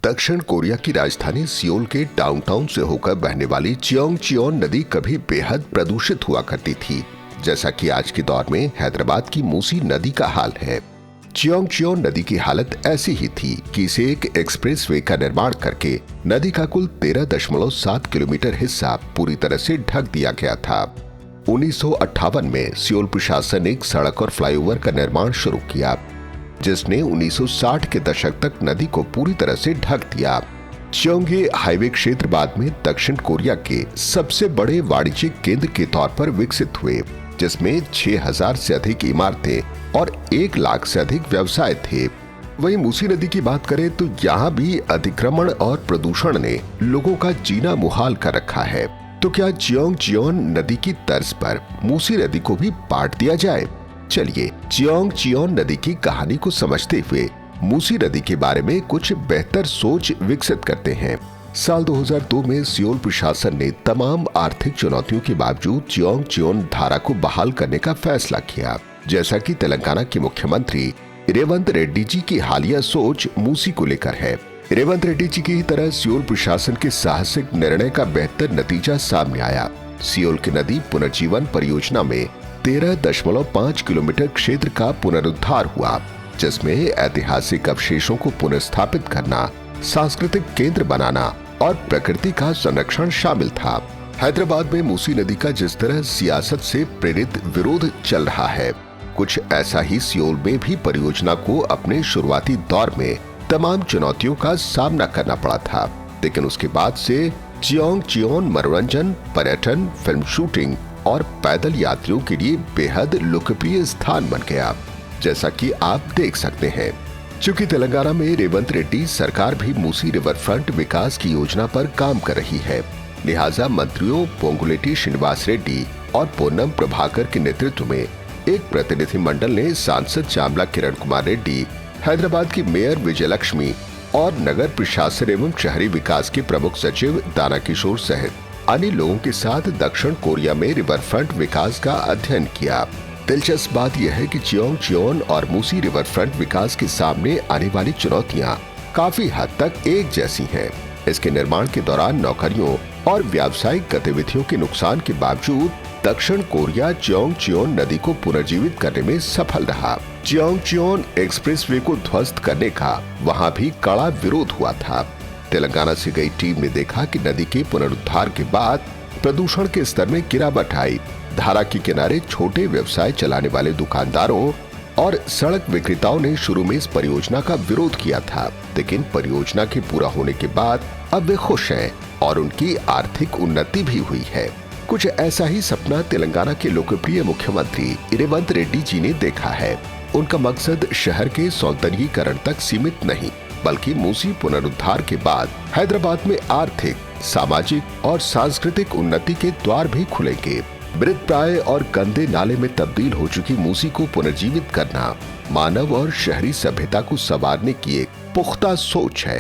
दक्षिण कोरिया की राजधानी सियोल के डाउनटाउन से होकर बहने वाली चियोंगचियोन नदी कभी बेहद प्रदूषित हुआ करती थी, जैसा कि आज के दौर में हैदराबाद की मूसी नदी का हाल है। चियोंगचियोन नदी की हालत ऐसी ही थी कि इसे एक एक्सप्रेसवे का निर्माण करके नदी का कुल 13.7 किलोमीटर हिस्सा पूरी तरह से ढक दिया गया था। 1958 में सियोल प्रशासन ने एक सड़क और फ्लाईओवर का निर्माण शुरू किया, जिसने 1960 के दशक तक नदी को पूरी तरह से ढक दिया। चियोंगे हाईवे क्षेत्र बाद में दक्षिण कोरिया के सबसे बड़े वाणिज्यिक केंद्र के तौर पर विकसित हुए, जिसमें 6000 से अधिक इमारतें और 1 लाख से अधिक व्यवसाय थे। वहीं मूसी नदी की बात करें तो यहाँ भी अतिक्रमण और प्रदूषण ने लोगों का जीना मुहाल कर रखा है। तो क्या चियोंगचियोन नदी की तर्ज पर मूसी नदी को भी पाट दिया जाए? चलिए चियोंगचियोन नदी की कहानी को समझते हुए मूसी नदी के बारे में कुछ बेहतर सोच विकसित करते हैं। साल 2002 में सियोल प्रशासन ने तमाम आर्थिक चुनौतियों के बावजूद चियोंगचियोन धारा को बहाल करने का फैसला किया। जैसा कि तेलंगाना के मुख्यमंत्री रेवंत रेड्डी जी की हालिया सोच मूसी को लेकर है। रेवंत रेड्डी जी की तरह सियोल प्रशासन के साहसिक निर्णय का बेहतर नतीजा सामने आया। सियोल की नदी पुनर्जीवन परियोजना में 13.5 किलोमीटर क्षेत्र का पुनरुद्धार हुआ, जिसमें ऐतिहासिक अवशेषों को पुनर्स्थापित करना, सांस्कृतिक केंद्र बनाना और प्रकृति का संरक्षण शामिल था। हैदराबाद में मूसी नदी का जिस तरह सियासत से प्रेरित विरोध चल रहा है, कुछ ऐसा ही सियोल में भी परियोजना को अपने शुरुआती दौर में तमाम चुनौतियों का सामना करना पड़ा था, लेकिन उसके बाद से चियोंगचियोन मनोरंजन, पर्यटन, फिल्म शूटिंग और पैदल यात्रियों के लिए बेहद लोकप्रिय स्थान बन गया, जैसा कि आप देख सकते हैं। चूंकि तेलंगाना में रेवंत रेड्डी सरकार भी मूसी रिवर फ्रंट विकास की योजना पर काम कर रही है, लिहाजा मंत्रियों पोंगुलेटी श्रीनिवास रेड्डी और पोन्नम प्रभाकर के नेतृत्व में एक प्रतिनिधि मंडल ने सांसद चामला किरण कुमार रेड्डी, हैदराबाद की मेयर विजयलक्ष्मी और नगर प्रशासन एवं शहरी विकास के प्रमुख सचिव दाना किशोर सहित अन्य लोगों के साथ दक्षिण कोरिया में रिवर फ्रंट विकास का अध्ययन किया। दिलचस्प बात यह है कि चियोंगचियोन और मूसी रिवर फ्रंट विकास के सामने आने वाली चुनौतियां काफी हद तक एक जैसी हैं। इसके निर्माण के दौरान नौकरियों और व्यावसायिक गतिविधियों के नुकसान के बावजूद दक्षिण कोरिया चियोंगचियोन नदी को पुनर्जीवित करने में सफल रहा। चियोंगचियोन एक्सप्रेसवे को ध्वस्त करने का वहाँ भी कड़ा विरोध हुआ था। तेलंगाना से गई टीम ने देखा कि नदी के पुनरुद्धार के बाद प्रदूषण के स्तर में गिरावट आई। धारा के किनारे छोटे व्यवसाय चलाने वाले दुकानदारों और सड़क विक्रेताओं ने शुरू में इस परियोजना का विरोध किया था, लेकिन परियोजना के पूरा होने के बाद अब वे खुश हैं और उनकी आर्थिक उन्नति भी हुई है। कुछ ऐसा ही सपना तेलंगाना के लोकप्रिय मुख्यमंत्री रेवंत रेड्डी जी ने देखा है। उनका मकसद शहर के सौंदर्यीकरण तक सीमित नहीं, बल्कि मूसी पुनरुद्धार के बाद हैदराबाद में आर्थिक, सामाजिक और सांस्कृतिक उन्नति के द्वार भी खुलेंगे। मृतप्राय और गंदे नाले में तब्दील हो चुकी मूसी को पुनर्जीवित करना मानव और शहरी सभ्यता को संवारने की एक पुख्ता सोच है।